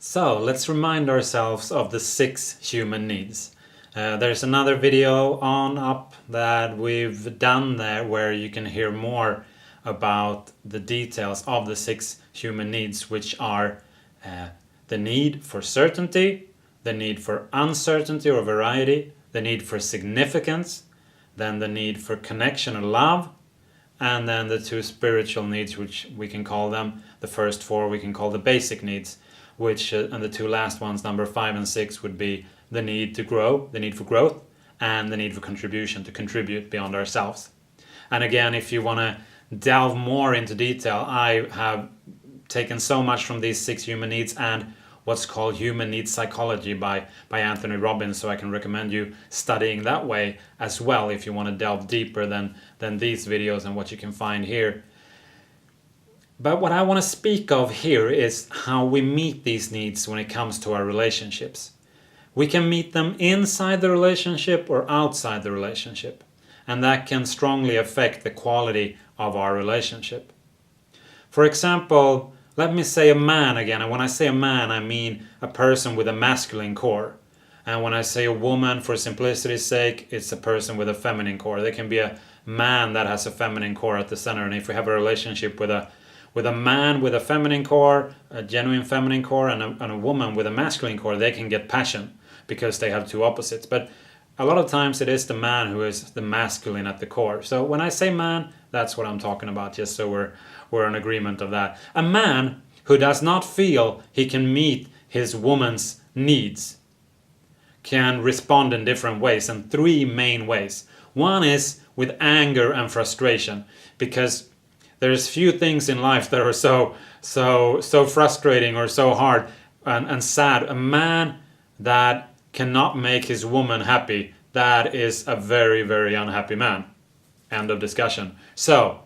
So let's remind ourselves of the 6 human needs. There's another video on up that we've done there where you can hear more about the details of the 6 human needs, which are the need for certainty, the need for uncertainty or variety, the need for significance, then the need for connection or love, and then the 2 spiritual needs, which we can call them, the first 4 we can call the basic needs, which and the 2 last ones, number 5 and 6, would be the need to grow, the need for growth, and the need for contribution, to contribute beyond ourselves. And again, if you want to delve more into detail, I have taken so much from these 6 human needs and what's called human needs psychology by Anthony Robbins, so I can recommend you studying that way as well if you want to delve deeper than these videos and what you can find here. But what I want to speak of here is how we meet these needs when it comes to our relationships. We can meet them inside the relationship or outside the relationship, and that can strongly affect the quality of our relationship. For example, let me say a man again, and when I say a man, I mean a person with a masculine core. And when I say a woman, for simplicity's sake, it's a person with a feminine core. There can be a man that has a feminine core at the center, and if we have a relationship with a man with a feminine core, a genuine feminine core, and a woman with a masculine core, they can get passion because they have 2 opposites. But a lot of times it is the man who is the masculine at the core. So when I say man, that's what I'm talking about, just so we're in agreement of that. A man who does not feel he can meet his woman's needs can respond in different ways, and 3 main ways. One is with anger and frustration, because there's few things in life that are so frustrating or so hard and sad. A man that cannot make his woman happy, that is a very, very unhappy man. End of discussion. So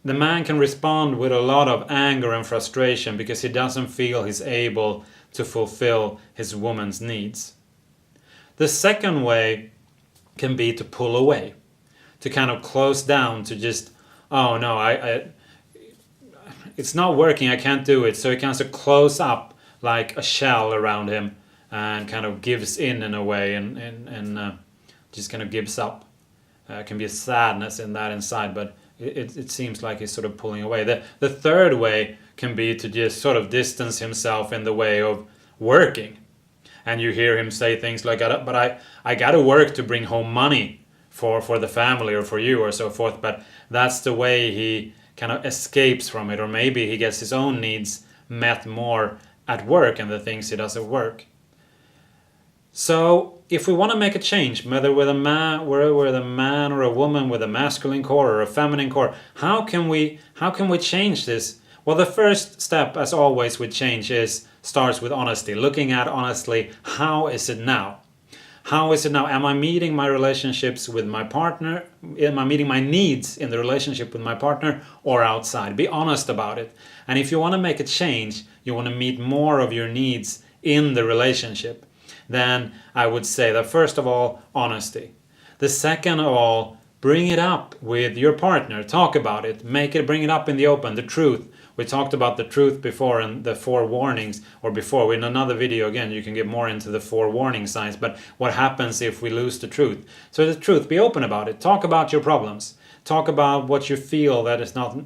the man can respond with a lot of anger and frustration because he doesn't feel he's able to fulfill his woman's needs. The second way can be to pull away, to kind of close down, to just, oh no, it's not working, I can't do it. So he kind of close up like a shell around him and kind of gives in a way and just kind of gives up. Can be a sadness in that inside, but it seems like he's sort of pulling away. The third way can be to just sort of distance himself in the way of working. And you hear him say things like, but I got to work to bring home money for the family or for you or so forth. But that's the way he kind of escapes from it, or maybe he gets his own needs met more at work and the things he does at work. So if we want to make a change, whether with a man or a woman with a masculine core or a feminine core, how can we change this? Well, the first step, as always with change, starts with honesty. Looking at honestly, how is it now? How is it now? Am I meeting my relationships with my partner? Am I meeting my needs in the relationship with my partner or outside? Be honest about it. And if you want to make a change, you want to meet more of your needs in the relationship, then I would say that first of all, honesty. The second of all, bring it up with your partner. Talk about it. Bring it up in the open, the truth. We talked about the truth before and the 4 warnings, or before. In another video, again, you can get more into the 4 warning signs, but what happens if we lose the truth? So the truth, be open about it. Talk about your problems. Talk about what you feel that is not,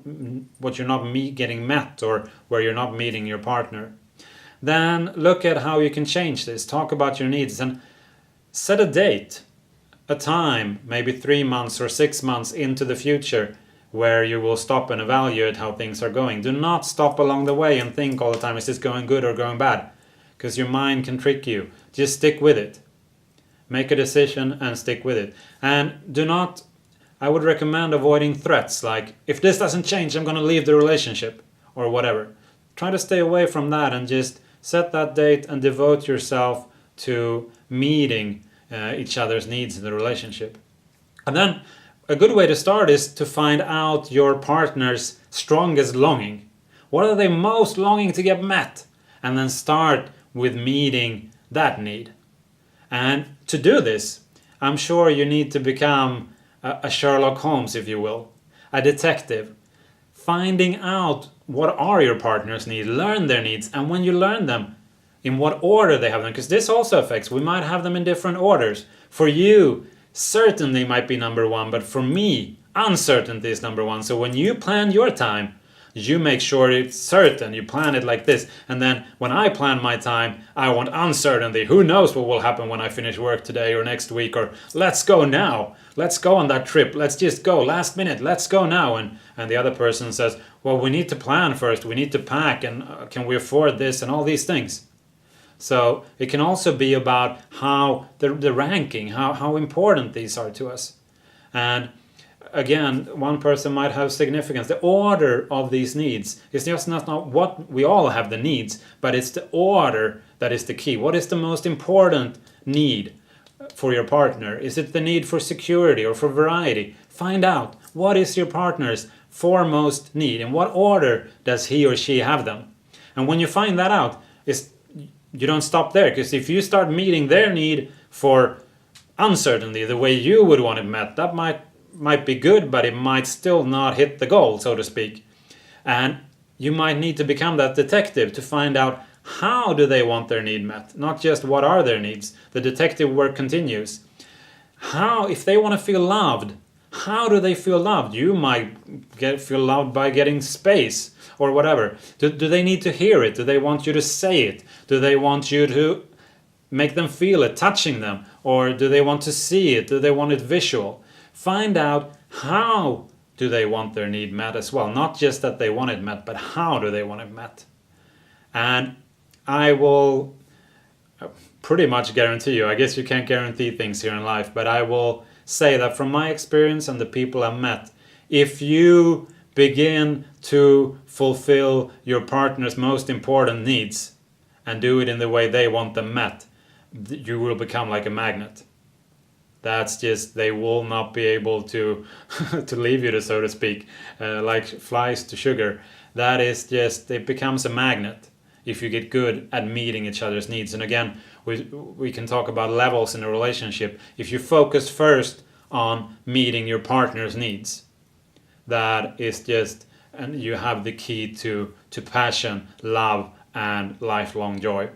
what you're not getting met, or where you're not meeting your partner. Then look at how you can change this. Talk about your needs and set a date, a time, maybe 3 months or 6 months into the future, where you will stop and evaluate how things are going. Do not stop along the way and think all the time, is this going good or going bad? Because your mind can trick you. Just stick with it. Make a decision and stick with it. And I would recommend avoiding threats like, if this doesn't change, I'm going to leave the relationship, or whatever. Try to stay away from that and just set that date and devote yourself to meeting each other's needs in the relationship. And then a good way to start is to find out your partner's strongest longing. What are they most longing to get met? And then start with meeting that need. And to do this, I'm sure you need to become a Sherlock Holmes, if you will, a detective. Finding out what are your partner's needs, learn their needs, and when you learn them, in what order they have them, because this also affects. We might have them in different orders. For you, certainty might be number one, but for me, uncertainty is number one. So when you plan your time, you make sure it's certain. You plan it like this. And then when I plan my time, I want uncertainty. Who knows what will happen when I finish work today or next week, or let's go now. Let's go on that trip. Let's just go last minute. Let's go now. And the other person says, well, we need to plan first. We need to pack, and can we afford this, and all these things. So it can also be about how the ranking, how important these are to us. And again, one person might have significance. The order of these needs is just not what we all have the needs, but it's the order that is the key. What is the most important need for your partner? Is it the need for security or for variety? Find out, what is your partner's foremost need? In what order does he or she have them? And when you find that out, you don't stop there, because if you start meeting their need for uncertainty the way you would want it met, that might be good, but it might still not hit the goal, so to speak. And you might need to become that detective to find out, how do they want their need met, not just what are their needs. The detective work continues. How, if they want to feel loved, how do they feel loved? You might feel loved by getting space or whatever. Do they need to hear it? Do they want you to say it? Do they want you to make them feel it, touching them? Or do they want to see it? Do they want it visual? Find out, how do they want their need met as well. Not just that they want it met, but how do they want it met. And I will pretty much guarantee you, I guess you can't guarantee things here in life, but I will say that from my experience and the people I've met, if you begin to fulfill your partner's most important needs and do it in the way they want them met, you will become like a magnet. That's just, they will not be able to to leave you, so to speak, like flies to sugar. That is just, it becomes a magnet if you get good at meeting each other's needs. And again, we can talk about levels in a relationship. If you focus first on meeting your partner's needs, that is just, and you have the key to passion, love, and lifelong joy.